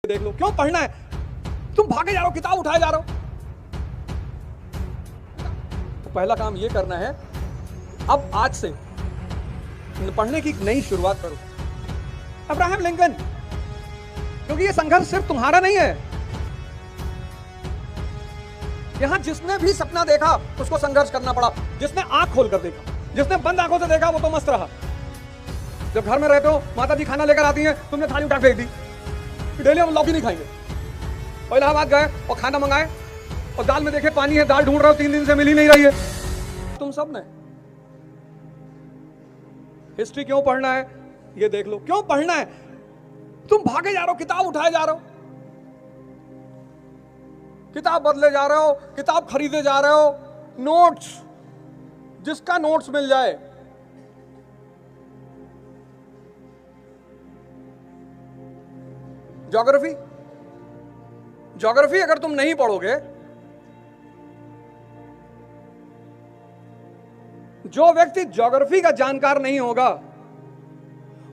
देख लो, क्यों पढ़ना है? तुम भागे जा रहे हो, किताब उठाए जा रहे हो। तो पहला काम ये करना है, अब आज से पढ़ने की एक नई शुरुआत करो। अब्राहम लिंकन, क्योंकि ये संघर्ष सिर्फ तुम्हारा नहीं है। यहां जिसने भी सपना देखा उसको संघर्ष करना पड़ा। जिसने आंख खोल कर देखा, जिसने बंद आंखों से देखा वो तो मस्त रहा। जब घर में रहते हो, माता जी खाना लेकर आती हैं, तुमने थाली उठा फेंक दी, डेली हम लौकी नहीं खाएंगे। और इलाहाबाद गए और खाना मंगाए और दाल में देखे पानी है, दाल ढूंढ रहे हो, 3 दिन से मिल ही नहीं रही है। तुम सब ने हिस्ट्री क्यों पढ़ना है ये देख लो, क्यों पढ़ना है? तुम भागे जा रहे हो, किताब उठाए जा रहे हो, किताब बदले जा रहे हो, किताब खरीदे जा रहे हो, नोट्स, जिसका नोट्स मिल जाए। ज्योग्राफी, ज्योग्राफी अगर तुम नहीं पढ़ोगे, जो व्यक्ति ज्योग्राफी का जानकार नहीं होगा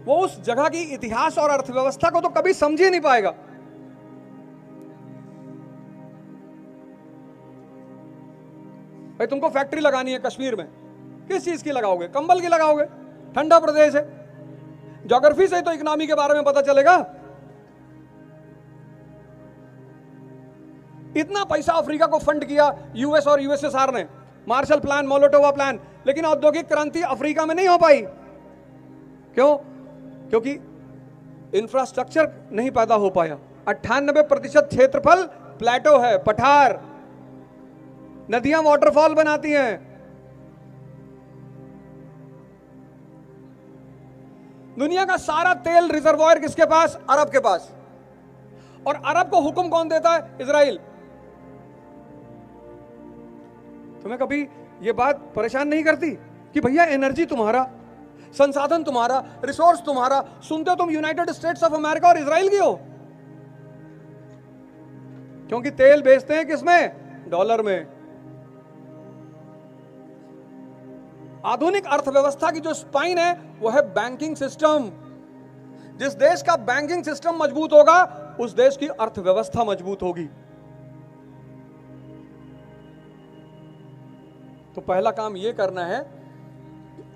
वो उस जगह की इतिहास और अर्थव्यवस्था को तो कभी समझ ही नहीं पाएगा। भाई तुमको फैक्ट्री लगानी है कश्मीर में, किस चीज की लगाओगे? कंबल की लगाओगे, ठंडा प्रदेश है। ज्योग्राफी से ही तो इकोनॉमी के बारे में पता चलेगा। इतना पैसा अफ्रीका को फंड किया यूएस और यूएसएसआर ने, मार्शल प्लान, मोलोटोवा प्लान, लेकिन औद्योगिक क्रांति अफ्रीका में नहीं हो पाई। क्यों? क्योंकि इंफ्रास्ट्रक्चर नहीं पैदा हो पाया। 98% क्षेत्रफल प्लेटो है, पठार, नदियां वाटरफॉल बनाती हैं। दुनिया का सारा तेल रिजर्वॉयर किसके पास? अरब के पास। और अरब को हुक्म कौन देता है? इजराइल। तुम्हें कभी यह बात परेशान नहीं करती कि भैया एनर्जी तुम्हारा, संसाधन तुम्हारा, रिसोर्स तुम्हारा, सुनते तुम यूनाइटेड स्टेट्स ऑफ अमेरिका और इजराइल की हो? क्योंकि तेल बेचते हैं किसमें? डॉलर में। आधुनिक अर्थव्यवस्था की जो स्पाइन है वो है बैंकिंग सिस्टम। जिस देश का बैंकिंग सिस्टम मजबूत होगा उस देश की अर्थव्यवस्था मजबूत होगी। तो पहला काम यह करना है,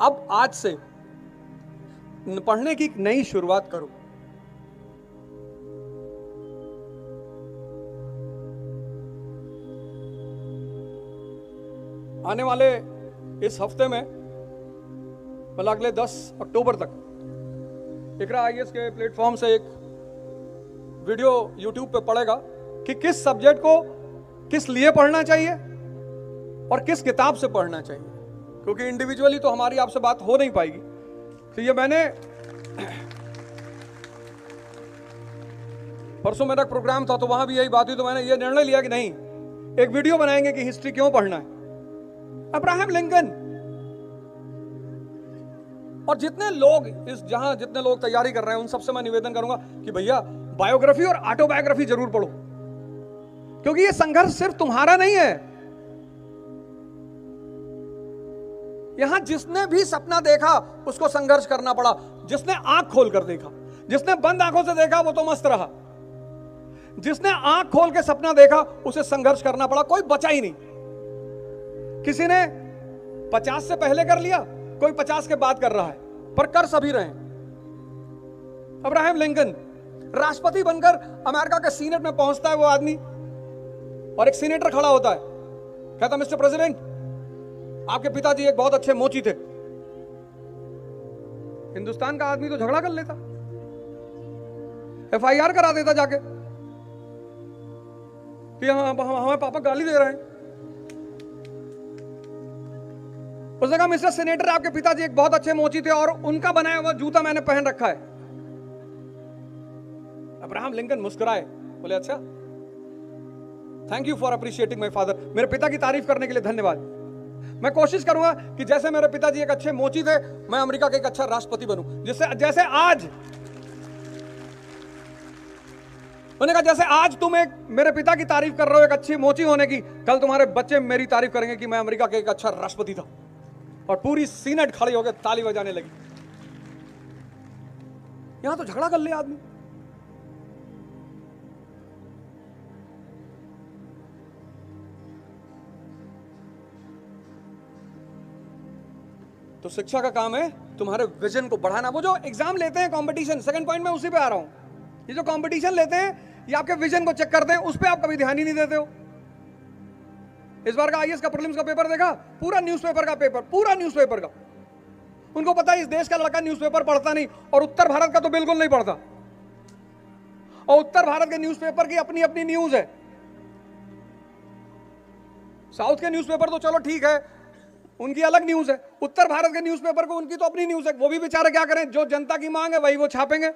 अब आज से पढ़ने की एक नई शुरुआत करो। आने वाले इस हफ्ते में, मतलब अगले 10 अक्टूबर तक इकरा आईएएस के प्लेटफॉर्म से एक वीडियो यूट्यूब पे पड़ेगा कि किस सब्जेक्ट को किस लिए पढ़ना चाहिए और किस किताब से पढ़ना चाहिए, क्योंकि इंडिविजुअली तो हमारी आपसे बात हो नहीं पाएगी। तो ये मैंने परसों मेरा प्रोग्राम था तो वहां भी यही बात हुई, तो मैंने ये निर्णय लिया कि नहीं, एक वीडियो बनाएंगे कि हिस्ट्री क्यों पढ़ना है। Abraham Lincoln. और जितने लोग जितने लोग तैयारी कर रहे हैं उन सबसे मैं निवेदन करूंगा कि भैया बायोग्राफी और ऑटोबायोग्राफी जरूर पढ़ो, क्योंकि ये संघर्ष सिर्फ तुम्हारा नहीं है। यहां जिसने भी सपना देखा उसको संघर्ष करना पड़ा। जिसने आंख खोल कर देखा, जिसने बंद आंखों से देखा वो तो मस्त रहा। जिसने आंख खोल के सपना देखा उसे संघर्ष करना पड़ा, कोई बचा ही नहीं। किसी ने 50 से पहले कर लिया, कोई 50 के बाद कर रहा है, पर कर सभी रहे। अब्राहम लिंकन राष्ट्रपति बनकर अमेरिका के सीनेट में पहुंचता है वो आदमी, और एक सीनेटर खड़ा होता है, कहता मिस्टर प्रेसिडेंट, आपके पिताजी एक बहुत अच्छे मोची थे। हिंदुस्तान का आदमी तो झगड़ा कर लेता, एफआईआर करा देता जाके कि हमें पापा गाली दे रहे हैं। उसने कहा मिस्टर सीनेटर, आपके पिताजी एक बहुत अच्छे मोची थे और उनका बनाया हुआ जूता मैंने पहन रखा है। अब्राहम लिंकन मुस्कुराए, बोले अच्छा, thank you for appreciating my father. मेरे पिता की तारीफ करने के लिए धन्यवाद। मैं कोशिश करूंगा कि जैसे मेरे पिताजी एक अच्छे मोची थे, मैं अमेरिका का एक अच्छा राष्ट्रपति बनूं। जैसे आज उन्होंने कहा, जैसे आज तुम एक मेरे पिता की तारीफ कर रहे हो एक अच्छी मोची होने की, कल तुम्हारे बच्चे मेरी तारीफ करेंगे कि मैं अमेरिका का एक अच्छा राष्ट्रपति था। और पूरी सीनेट खड़ी होकर ताली बजाने लगी। यहां तो झगड़ा कर ले आदमी। तो शिक्षा का काम है तुम्हारे विजन को बढ़ाना। वो जो एग्जाम लेते हैं कंपटीशन, सेकंड पॉइंट में उसी पे आ रहा हूं। ये जो कंपटीशन लेते हैं ये आपके विजन को चेक करते हैं, उस पे आप कभी ध्यान ही नहीं देते हो। इस बार का आईएएस का प्रीलिम्स का पेपर देखा, पूरा न्यूज़पेपर का पेपर, पूरा न्यूज़पेपर का। उनको पता है इस देश का लड़का न्यूज़पेपर पढ़ता नहीं, और उत्तर भारत का तो बिल्कुल नहीं पढ़ता। और उत्तर भारत के न्यूज़पेपर की अपनी अपनी न्यूज है। साउथ के न्यूज़पेपर तो चलो ठीक है, उनकी अलग न्यूज है। उत्तर भारत के न्यूज़पेपर को उनकी तो अपनी न्यूज है। वो भी बेचारे क्या करें, जो जनता की मांग है वही वो छापेंगे।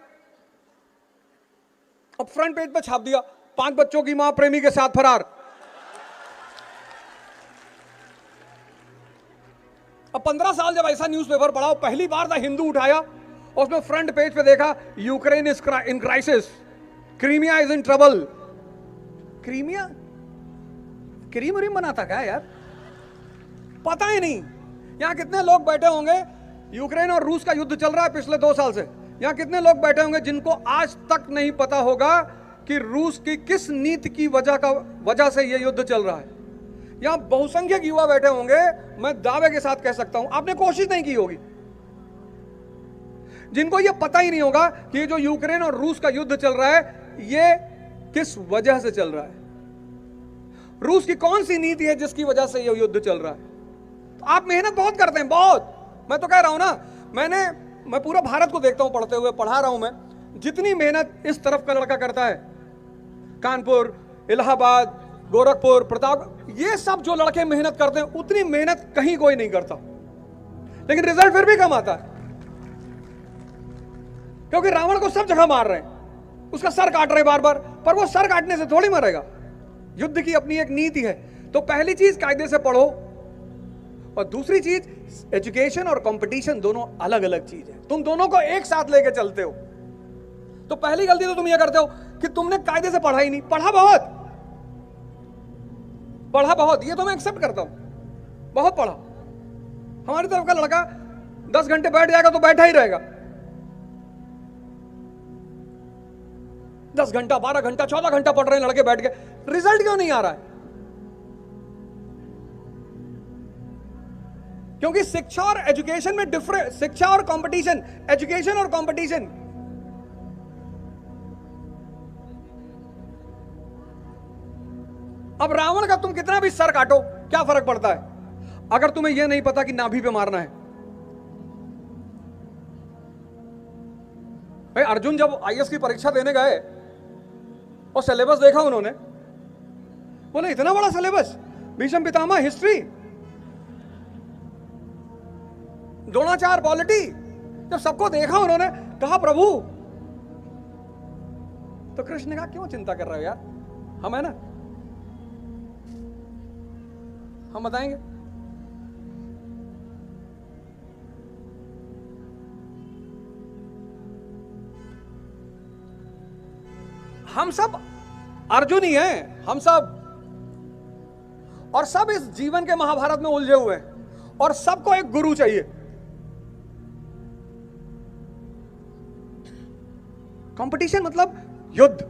अब फ्रंट पेज पे छाप दिया, 5 बच्चों की मां प्रेमी के साथ फरार। अब 15 साल जब ऐसा न्यूज़पेपर पढ़ा, पहली बार द हिंदू उठाया और उसमें फ्रंट पेज पे देखा, Ukraine is in crisis, Crimea is in trouble. Crimea cream व्रीम बनाता क्या यार, पता ही नहीं। यहां कितने लोग बैठे होंगे, यूक्रेन और रूस का युद्ध चल रहा है पिछले 2 साल से। यहां कितने लोग बैठे होंगे जिनको आज तक नहीं पता होगा कि रूस की किस नीति की वजह से यह युद्ध चल रहा है। यहां बहुसंख्यक युवा बैठे होंगे, मैं दावे के साथ कह सकता हूं आपने कोशिश नहीं की होगी, जिनको यह पता ही नहीं होगा कि ये जो यूक्रेन और रूस का युद्ध चल रहा है ये किस वजह से चल रहा है, रूस की कौन सी नीति है जिसकी वजह से यह युद्ध चल रहा है। तो आप मेहनत बहुत करते हैं, बहुत। मैं तो कह रहा हूं ना, मैं पूरा भारत को देखता हूं पढ़ते हुए, पढ़ा रहा हूं मैं। जितनी मेहनत इस तरफ का लड़का करता है, कानपुर, इलाहाबाद, गोरखपुर, प्रताप, ये सब जो लड़के मेहनत करते हैं उतनी मेहनत कहीं कोई नहीं करता, लेकिन रिजल्ट फिर भी कम आता है। क्योंकि रावण को सब जगह मार रहे हैं, उसका सर काट रहे हैं बार बार, पर वो सर काटने से थोड़ी मरेगा। युद्ध की अपनी एक नीति है। तो पहली चीज कायदे से पढ़ो, और दूसरी चीज एजुकेशन और कंपटीशन दोनों अलग अलग चीज है, तुम दोनों को एक साथ लेके चलते हो। तो पहली गलती तो तुम ये करते हो कि तुमने कायदे से पढ़ा ही नहीं। पढ़ा बहुत, ये तो मैं एक्सेप्ट करता हूं, बहुत पढ़ा। हमारी तरफ का लड़का 10 घंटे बैठ जाएगा तो बैठा ही रहेगा, 10 घंटा, 12 घंटा, 14 घंटा पढ़ रहे हैं लड़के बैठ के, रिजल्ट क्यों नहीं आ रहा है? क्योंकि शिक्षा और एजुकेशन में डिफरेंस, शिक्षा और कंपटीशन, एजुकेशन और कंपटीशन। अब रावण का तुम कितना भी सर काटो, क्या फर्क पड़ता है अगर तुम्हें यह नहीं पता कि नाभि पे मारना है। भाई अर्जुन जब आईएएस की परीक्षा देने गए और सिलेबस देखा उन्होंने, बोले इतना बड़ा syllabus, Bhishma Pitamah history, Dronacharya polity. जब सबको देखा उन्होंने, कहा प्रभु, तो कृष्ण ने कहा क्यों चिंता कर रहे हो यार, हम है ना, हम बताएंगे। हम सब अर्जुन ही हैं, हम सब, और सब इस जीवन के महाभारत में उलझे हुए हैं, और सबको एक गुरु चाहिए। कंपटीशन मतलब युद्ध।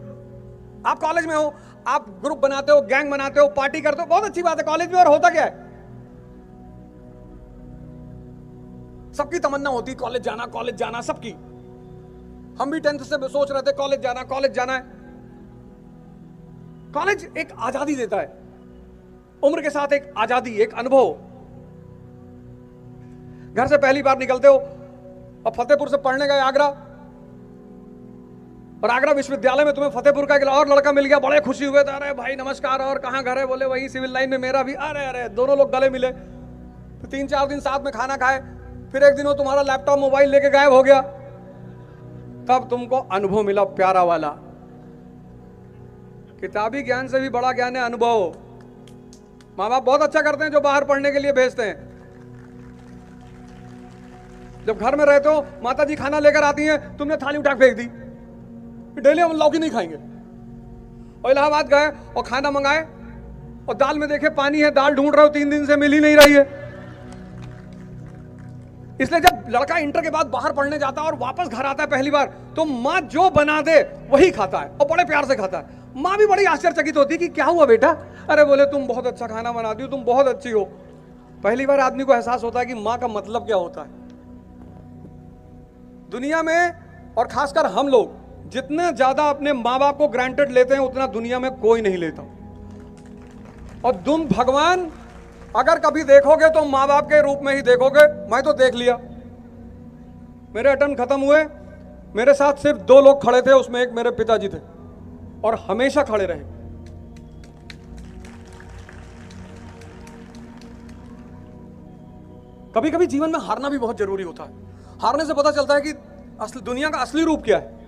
आप कॉलेज में हो, आप ग्रुप बनाते हो, गैंग बनाते हो, पार्टी करते हो, बहुत अच्छी बात है कॉलेज में, और होता क्या है, सबकी तमन्ना होती कॉलेज जाना, सबकी। हम भी 10th से सोच रहे थे कॉलेज जाना है। कॉलेज एक आजादी देता है, उम्र के साथ एक आजादी, एक अनुभव। घर से पहली बार निकलते हो, अब फतेहपुर से पढ़ने गए आगरा, और आगरा विश्वविद्यालय में तुम्हें फतेहपुर का एक और लड़का मिल गया, बड़े खुशी हुए थे, अरे भाई नमस्कार, और कहाँ घर है, बोले वही सिविल लाइन में, मेरा भी। अरे दोनों लोग गले मिले, तो 3-4 दिन साथ में खाना खाए, फिर एक दिन वो तुम्हारा लैपटॉप मोबाइल लेके गायब हो गया, तब तुमको अनुभव मिला प्यारा वाला। किताबी ज्ञान से भी बड़ा ज्ञान है अनुभव। माँ बाप बहुत अच्छा करते हैं जो बाहर पढ़ने के लिए भेजते हैं। जब घर में रहते हो, माता जी खाना लेकर आती हैं, तुमने थाली उठा फेंक दी, डेली हम लौकी नहीं खाएंगे। और इलाहाबाद गए और खाना मंगाए, और दाल में देखे पानी है, दाल ढूंढ रहे हो, 3 दिन से मिल ही नहीं रही है। इसलिए जब लड़का इंटर के बाद बाहर पढ़ने जाता है और वापस घर आता है पहली बार, तो माँ जो बना दे वही खाता है, और बड़े प्यार से खाता है। माँ भी बड़ी आश्चर्यचकित होती है कि क्या हुआ बेटा, अरे बोले तुम बहुत अच्छा खाना बनाती हो, तुम बहुत अच्छी हो। पहली बार आदमी को एहसास होता है कि मां का मतलब क्या होता है। दुनिया में और खासकर हम लोग जितने ज्यादा अपने मां बाप को ग्रांटेड लेते हैं उतना दुनिया में कोई नहीं लेता। और तुम भगवान अगर कभी देखोगे तो मां बाप के रूप में ही देखोगे। मैं तो देख लिया, मेरे अटेम्प्ट खत्म हुए, मेरे साथ सिर्फ 2 लोग खड़े थे, उसमें एक मेरे पिताजी थे और हमेशा खड़े रहे। कभी कभी जीवन में हारना भी बहुत जरूरी होता है। हारने से पता चलता है कि दुनिया का असली रूप क्या है।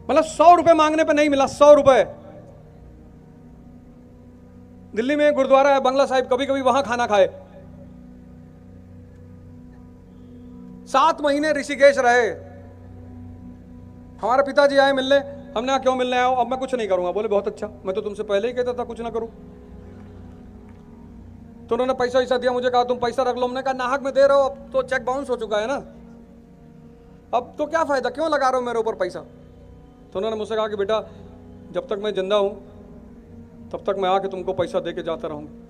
मतलब 100 रुपए मांगने पे नहीं मिला, 100 रुपए। दिल्ली में गुरुद्वारा है बंगला साहिब, कभी कभी वहां खाना खाए। 7 महीने ऋषिकेश रहे। हमारे पिताजी आए मिलने, हमने कहा क्यों मिलने आओ? अब मैं कुछ नहीं करूंगा। बोले बहुत अच्छा, मैं तो तुमसे पहले ही कहता था कुछ ना करूं। तो उन्होंने पैसा वैसा दिया, मुझे कहा तुम पैसा रख लो। हमने कहा नाहक में दे रहे हो, अब तो चेक बाउंस हो चुका है ना, अब तो क्या फायदा, क्यों लगा रहे हो मेरे ऊपर पैसा? तो उन्होंने मुझसे कहा कि बेटा जब तक मैं जिंदा हूं तब तक मैं आके तुमको पैसा दे के जाता रहूंगा।